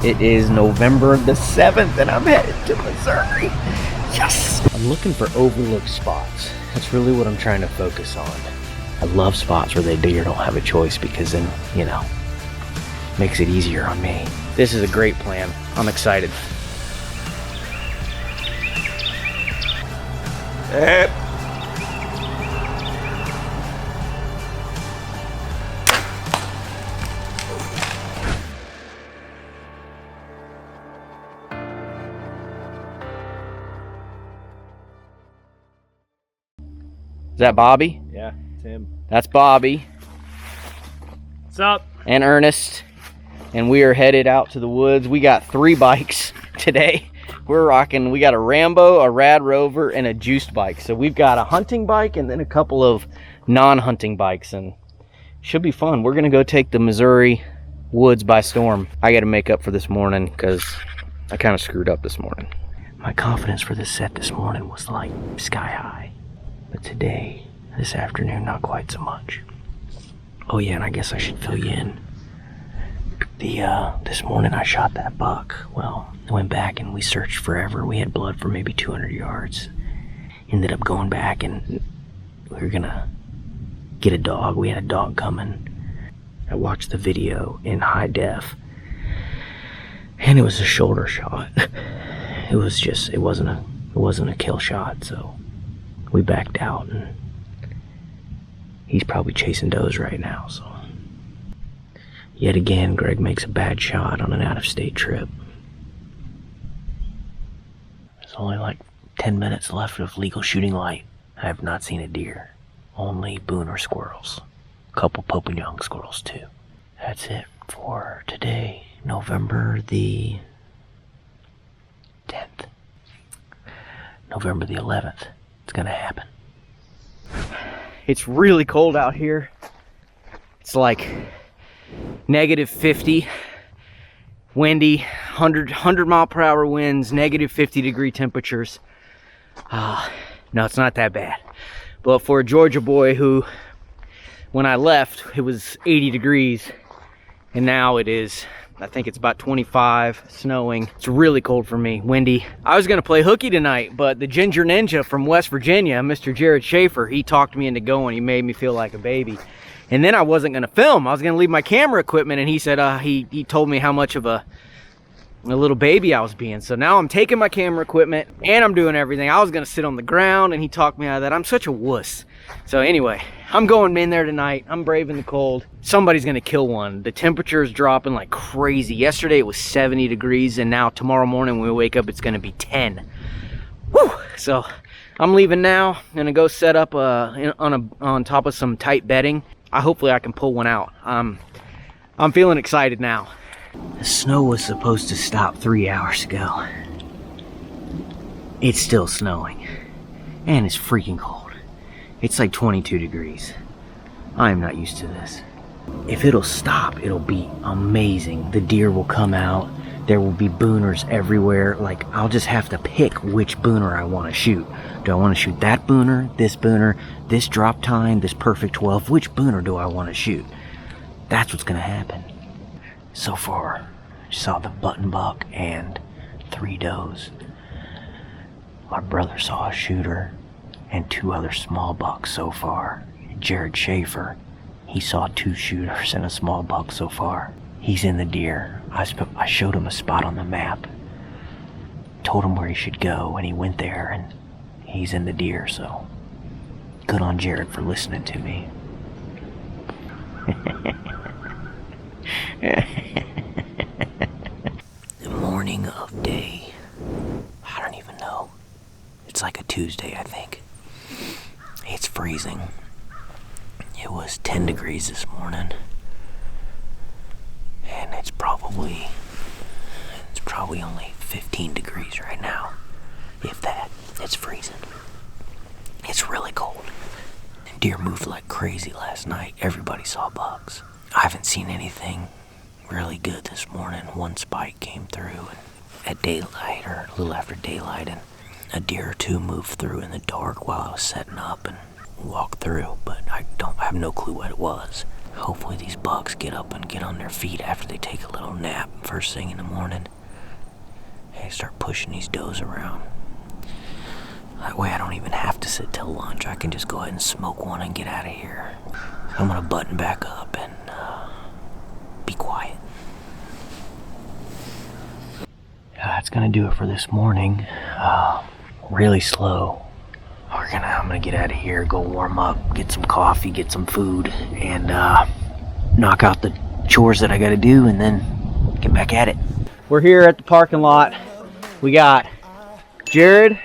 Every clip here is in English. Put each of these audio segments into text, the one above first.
It is November the 7th and I'm headed to Missouri. Yes! I'm looking for overlooked spots. That's really what I'm trying to focus on. I love spots where the deer don't have a choice because then, you know, makes it easier on me. This is a great plan. I'm excited. Yep. Is that Bobby? Yeah, it's him. That's Bobby. What's up? And Ernest. And we are headed out to the woods. We got 3 bikes today. We're rocking, we got a Rambo, a Rad Rover, and a Juiced bike. So we've got a hunting bike and then a couple of non-hunting bikes, and should be fun. We're gonna go take the Missouri woods by storm. I gotta make up for this morning because I kind of screwed up this morning. My confidence for this set this morning was like sky high. But today, this afternoon, not quite so much. Oh yeah, and I guess I should fill you in. This morning I shot that buck. Well, I went back and we searched forever. We had blood for maybe 200 yards. Ended up going back and we were gonna get a dog. We had a dog coming. I watched the video in high def. And it was a shoulder shot. It wasn't a kill shot, so we backed out and he's probably chasing does right now, so. Yet again, Greg makes a bad shot on an out-of-state trip. There's only like 10 minutes left of legal shooting light. I have not seen a deer. Only booner squirrels. A couple Pope and Young squirrels too. That's it for today, November the 10th. November the 11th. It's gonna happen. It's really cold out here. It's like -50, windy, 100 mile per hour winds, -50 degree temperatures. No, it's not that bad. But for a Georgia boy who, when I left, it was 80 degrees, and now it is, I think it's about 25, snowing. It's really cold for me, windy. I was gonna play hooky tonight, but the Ginger Ninja from West Virginia, Mr. Jared Shaffer, he talked me into going. He made me feel like a baby. And then I wasn't gonna film. I was gonna leave my camera equipment, and he said he told me how much of a little baby I was being. So now I'm taking my camera equipment and I'm doing everything. I was gonna sit on the ground and he talked me out of that. I'm such a wuss. So anyway, I'm going in there tonight. I'm braving the cold. Somebody's gonna kill one. The temperature is dropping like crazy. Yesterday it was 70 degrees and now tomorrow morning when we wake up it's gonna be 10. Woo! So I'm leaving now. I'm gonna go set up on top of some tight bedding. Hopefully I can pull one out. I'm feeling excited now. The snow was supposed to stop 3 hours ago. It's still snowing. And it's freaking cold. It's like 22 degrees. I am not used to this. If it'll stop, it'll be amazing. The deer will come out. There will be booners everywhere. Like, I'll just have to pick which booner I want to shoot. Do I want to shoot that booner, this drop time, this perfect 12? Which booner do I want to shoot? That's what's going to happen. So far, I saw the button buck and 3 does. My brother saw a shooter and 2 other small bucks so far. Jared Shaffer, he saw 2 shooters and a small buck so far. He's in the deer. I showed him a spot on the map. Told him where he should go, and he went there, and he's in the deer, so good on Jared for listening to me. The morning of day, I don't even know. It's like a Tuesday, I think. It's freezing. It was 10 degrees this morning. And it's probably only 15 degrees right now. If that. It's freezing. It's really cold. Deer moved like crazy last night. Everybody saw bucks. I haven't seen anything really good this morning. One spike came through at daylight, or a little after daylight, and a deer or 2 moved through in the dark while I was setting up and walked through, but I have no clue what it was. Hopefully these bucks get up and get on their feet after they take a little nap first thing in the morning. And start pushing these does around. That way I don't even have to sit till lunch. I can just go ahead and smoke one and get out of here. I'm gonna button back up and be quiet. That's gonna do it for this morning. Really slow. I'm gonna get out of here, go warm up, get some coffee, get some food, and knock out the chores that I gotta do, and then get back at it. We're here at the parking lot. We got Jared,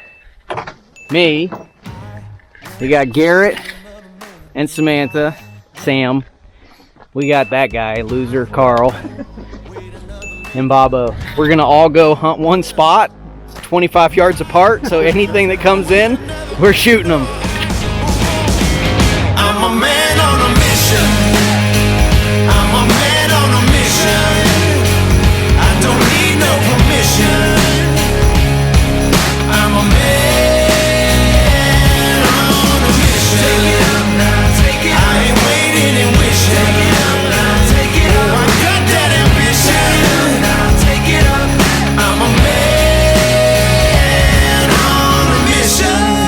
me, we got Garrett and Samantha, Sam. We got that guy, loser Carl, and Bobo. We're gonna all go hunt one spot, 25 yards apart, so anything that comes in, we're shooting them. I'm a man on a mission. I'm a man on a mission. I don't need no permission. I'm a man on a mission. Take it up now, take it up. I ain't waiting and wishing. Take it up now, take it up. I got that ambition. Take it up now, take it up. I'm a man on a mission.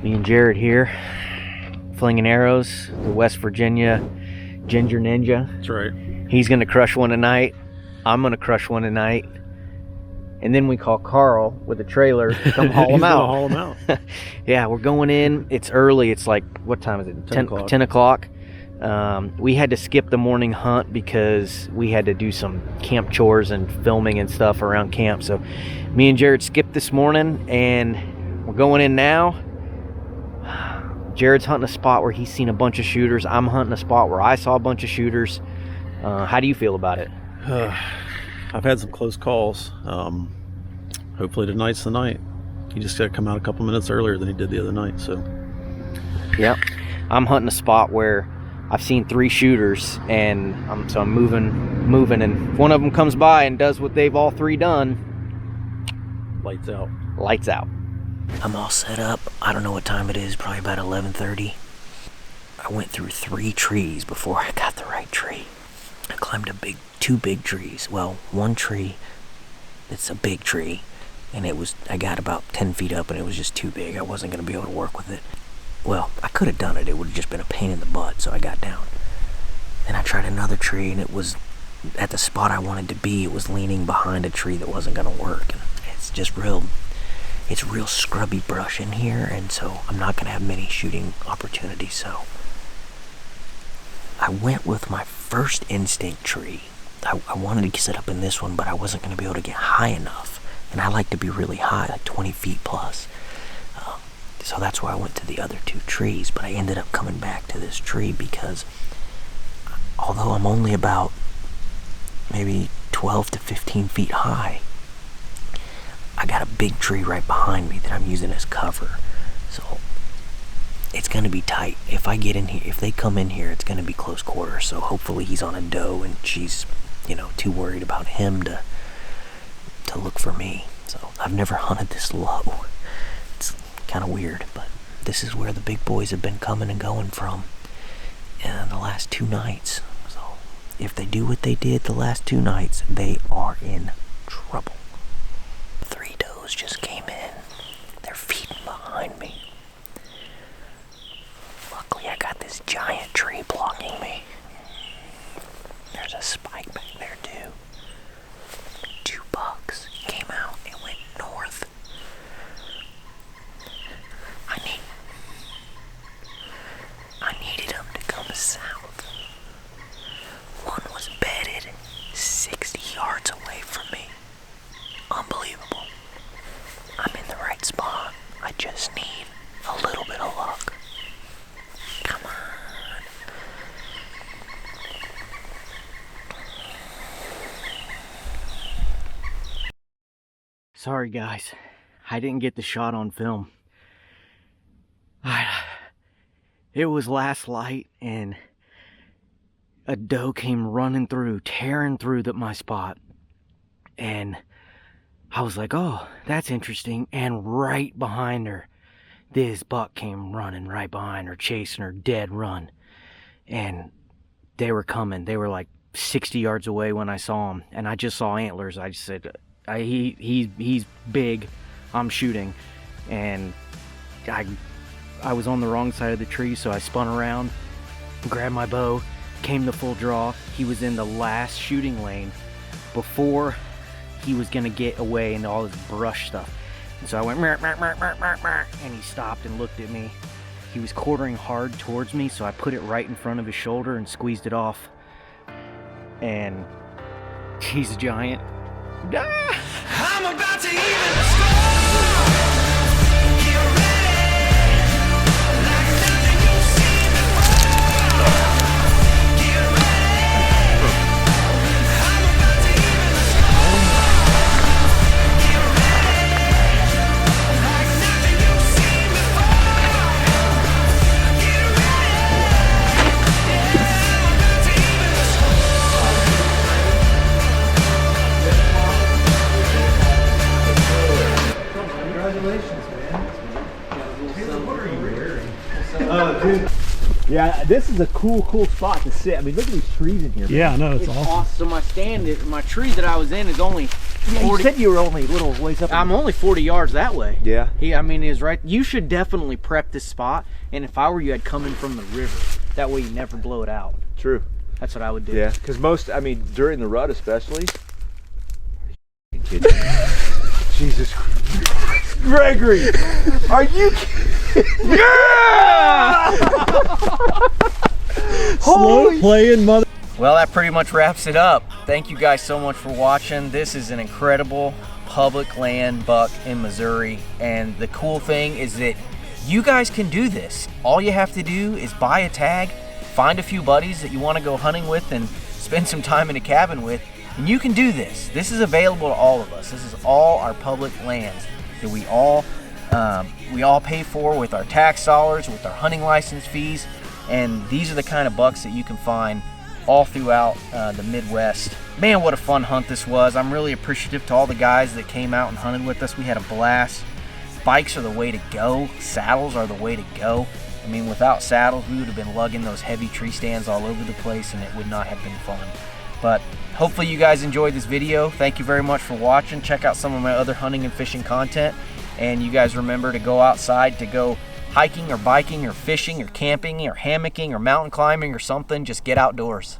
Me and Jared here, FlinginAiros, the West Virginia Ginger Ninja. That's right. He's gonna crush one tonight. I'm gonna crush one tonight. And then we call Carl with a trailer to come haul him out. Haul him out. Yeah, we're going in. It's early. It's like, what time is it? 10 o'clock. We had to skip the morning hunt because we had to do some camp chores and filming and stuff around camp. So me and Jared skipped this morning, and we're going in now. Jared's hunting a spot where he's seen a bunch of shooters. I'm hunting a spot where I saw a bunch of shooters. How do you feel about it? I've had some close calls. Hopefully tonight's the night. He just got to come out a couple minutes earlier than he did the other night. So, yep. I'm hunting a spot where I've seen 3 shooters, and I'm moving, and if one of them comes by and does what they've all 3 done, lights out. Lights out. I'm all set up. I don't know what time it is, probably about 11:30. I went through 3 trees before I got the right tree. I climbed 2 big trees. Well, one tree that's a big tree, and I got about 10 feet up, and it was just too big. I wasn't going to be able to work with it. Well, I could have done it. It would have just been a pain in the butt, so I got down. Then I tried another tree, and it was at the spot I wanted to be. It was leaning behind a tree that wasn't going to work, and it's just real scrubby brush in here, and so I'm not going to have many shooting opportunities. So I went with my first instinct tree. I wanted to set up in this one, but I wasn't going to be able to get high enough, and I like to be really high, like 20 feet plus. So that's why I went to the other 2 trees, but I ended up coming back to this tree because although I'm only about maybe 12 to 15 feet high, I got a big tree right behind me that I'm using as cover. So it's going to be tight. If I get in here, if they come in here, it's going to be close quarters. So hopefully he's on a doe and she's, too worried about him to look for me. So I've never hunted this low. It's kind of weird, but this is where the big boys have been coming and going from in the last 2 nights. So if they do what they did the last 2 nights, they are in trouble. 3 does just came in. They're feeding behind me. Luckily, I got this giant tree blocking me. There's a spike back there, too. 2 bucks came out and went north. I needed them to come south. One was bedded 60 yards away from me. Unbelievable. Sorry guys, I didn't get the shot on film. It was last light and a doe came running through, tearing through my spot. And I was like, oh, that's interesting. And right behind her, this buck came running right behind her, chasing her, dead run. And they were coming. They were like 60 yards away when I saw them. And I just saw antlers. I just said, he's big. I'm shooting. And I was on the wrong side of the tree, so I spun around, grabbed my bow, came to full draw. He was in the last shooting lane before he was gonna get away into all this brush stuff. And so I went, "Mer, mer, mer, mer, mer, mer," and he stopped and looked at me. He was quartering hard towards me, so I put it right in front of his shoulder and squeezed it off. And he's a giant. I'm about to even the score. Get ready, like nothing you've seen before. Get ready, I'm about to even the score. Get ready, like nothing you've seen before. Get ready, yeah, I'm about to even the Yeah, this is a cool spot to sit. I mean, look at these trees in here. Yeah, I know, it's It's awesome. awesome. My tree that I was in is only Yeah, you 40. said you were only a little ways up. I'm only 40 yards that way. Yeah. I mean, is right. You should definitely prep this spot. And if I were you, I'd come in from the river. That way you never blow it out. True. That's what I would do. Yeah, because most, I mean, during the rut especially. Are you kidding me? Jesus Christ. Gregory, are you kidding? Yeah! Slow playing mother. Well, that pretty much wraps it up. Thank you guys so much for watching. This is an incredible public land buck in Missouri. And the cool thing is that you guys can do this. All you have to do is buy a tag, find a few buddies that you want to go hunting with and spend some time in a cabin with, and you can do this. This is available to all of us. This is all our public lands that we all pay for with our tax dollars, with our hunting license fees, and these are the kind of bucks that you can find all throughout the Midwest. Man, what a fun hunt this was. I'm really appreciative to all the guys that came out and hunted with us. We had a blast. Bikes are the way to go. Saddles are the way to go. I mean, without saddles, we would have been lugging those heavy tree stands all over the place and it would not have been fun. But hopefully you guys enjoyed this video. Thank you very much for watching. Check out some of my other hunting and fishing content. And you guys remember to go outside, to go hiking or biking or fishing or camping or hammocking or mountain climbing or something. Just get outdoors.